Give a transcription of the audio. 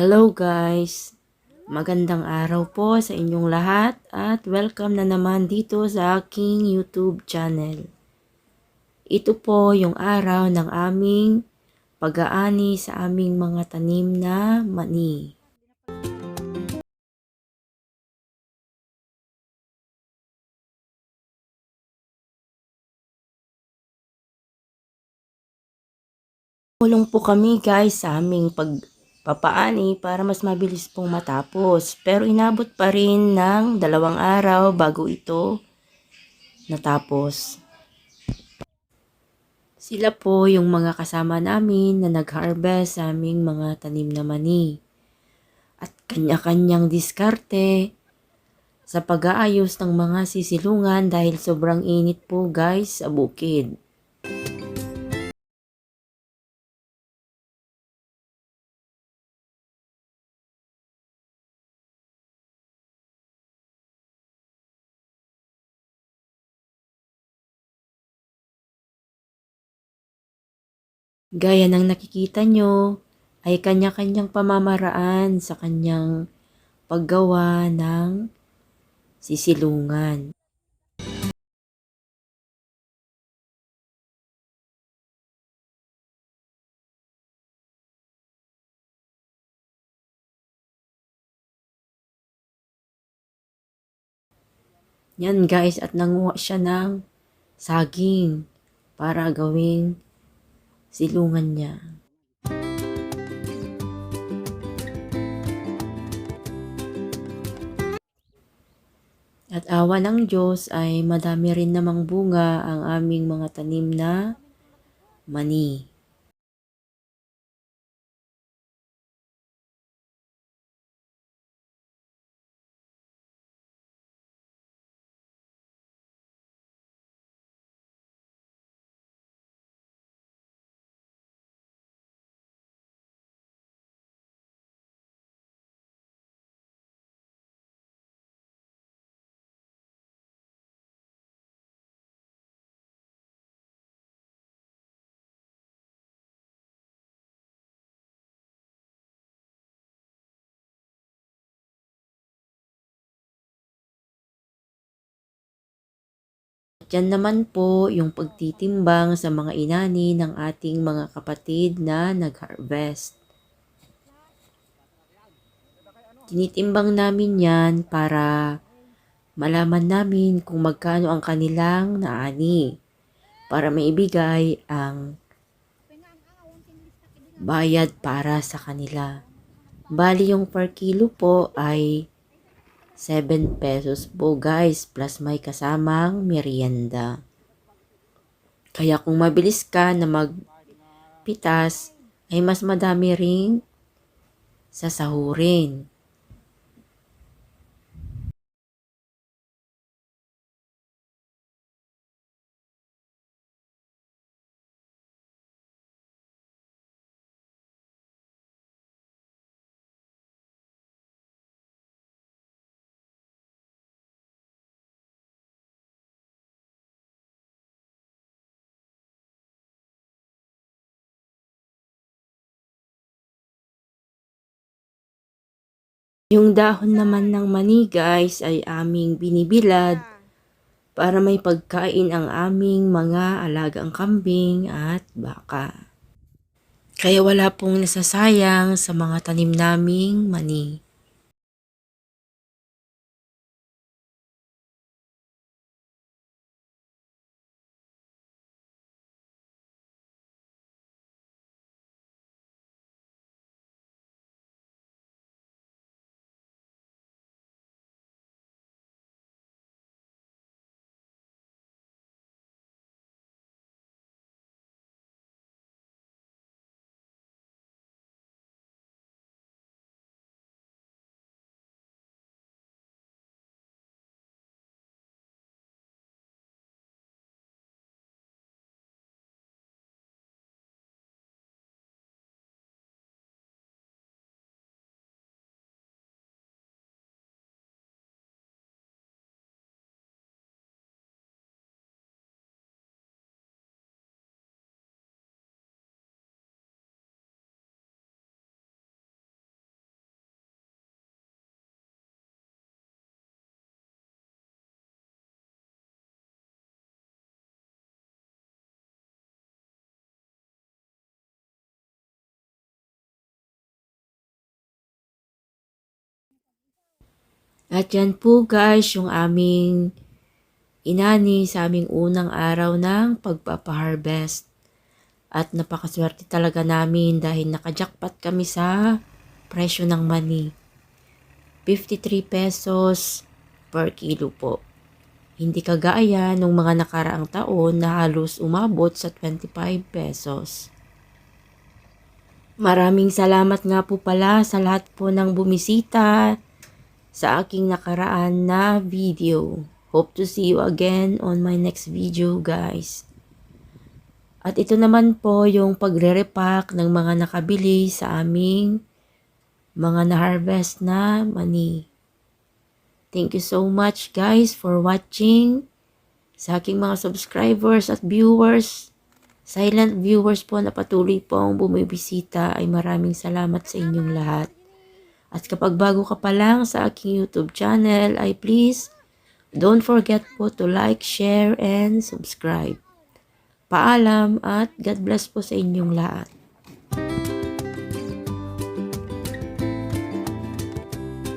Hello guys! Magandang araw po sa inyong lahat at welcome na naman dito sa aking YouTube channel. Ito po yung araw ng aming pag-aani sa aming mga tanim na mani. Tulong po kami guys sa aming pagpapaani para mas mabilis pong matapos. Pero inabot pa rin ng 2 araw bago ito natapos. Sila po yung mga kasama namin na nag-harvest sa aming mga tanim na mani. At kanya-kanyang diskarte sa pag-aayos ng mga sisilungan dahil sobrang init po guys sa bukid. Gaya ng nakikita nyo, ay kanya-kanyang pamamaraan sa kanyang paggawa ng sisilungan. Yan guys, at nanguha siya ng saging para gawing silungan niya. At awa ng Diyos ay madami rin namang bunga ang aming mga tanim na mani. Diyan naman po yung pagtitimbang sa mga inani ng ating mga kapatid na nag-harvest. Tinitimbang namin yan para malaman namin kung magkano ang kanilang naani para maibigay ang bayad para sa kanila. Bali yung per kilo po ay 7 pesos po guys, plus may kasamang merienda. Kaya kung mabilis ka na magpitas, ay mas madami ring sasahurin. Yung dahon naman ng mani guys ay aming binibilad para may pagkain ang aming mga alagang kambing at baka. Kaya wala pong nasasayang sa mga tanim naming mani. At yan po guys, yung aming inani sa aming unang araw ng pagpapaharvest. At napakaswerte talaga namin dahil nakajackpot kami sa presyo ng mani. 53 pesos per kilo po. Hindi kagaya nung mga nakaraang taon na halos umabot sa 25 pesos. Maraming salamat nga po pala sa lahat po ng bumisita sa aking nakaraan na video. Hope to see you again on my next video guys. At ito naman po yung pagre-repack ng mga nakabili sa aming mga na-harvest na mani. Thank you so much guys for watching. Sa aking mga subscribers at viewers, silent viewers po na patuloy po ang bumibisita ay maraming salamat sa inyong lahat. At kapag bago ka pa lang sa aking YouTube channel ay please don't forget po to like, share, and subscribe. Paalam at God bless po sa inyong lahat.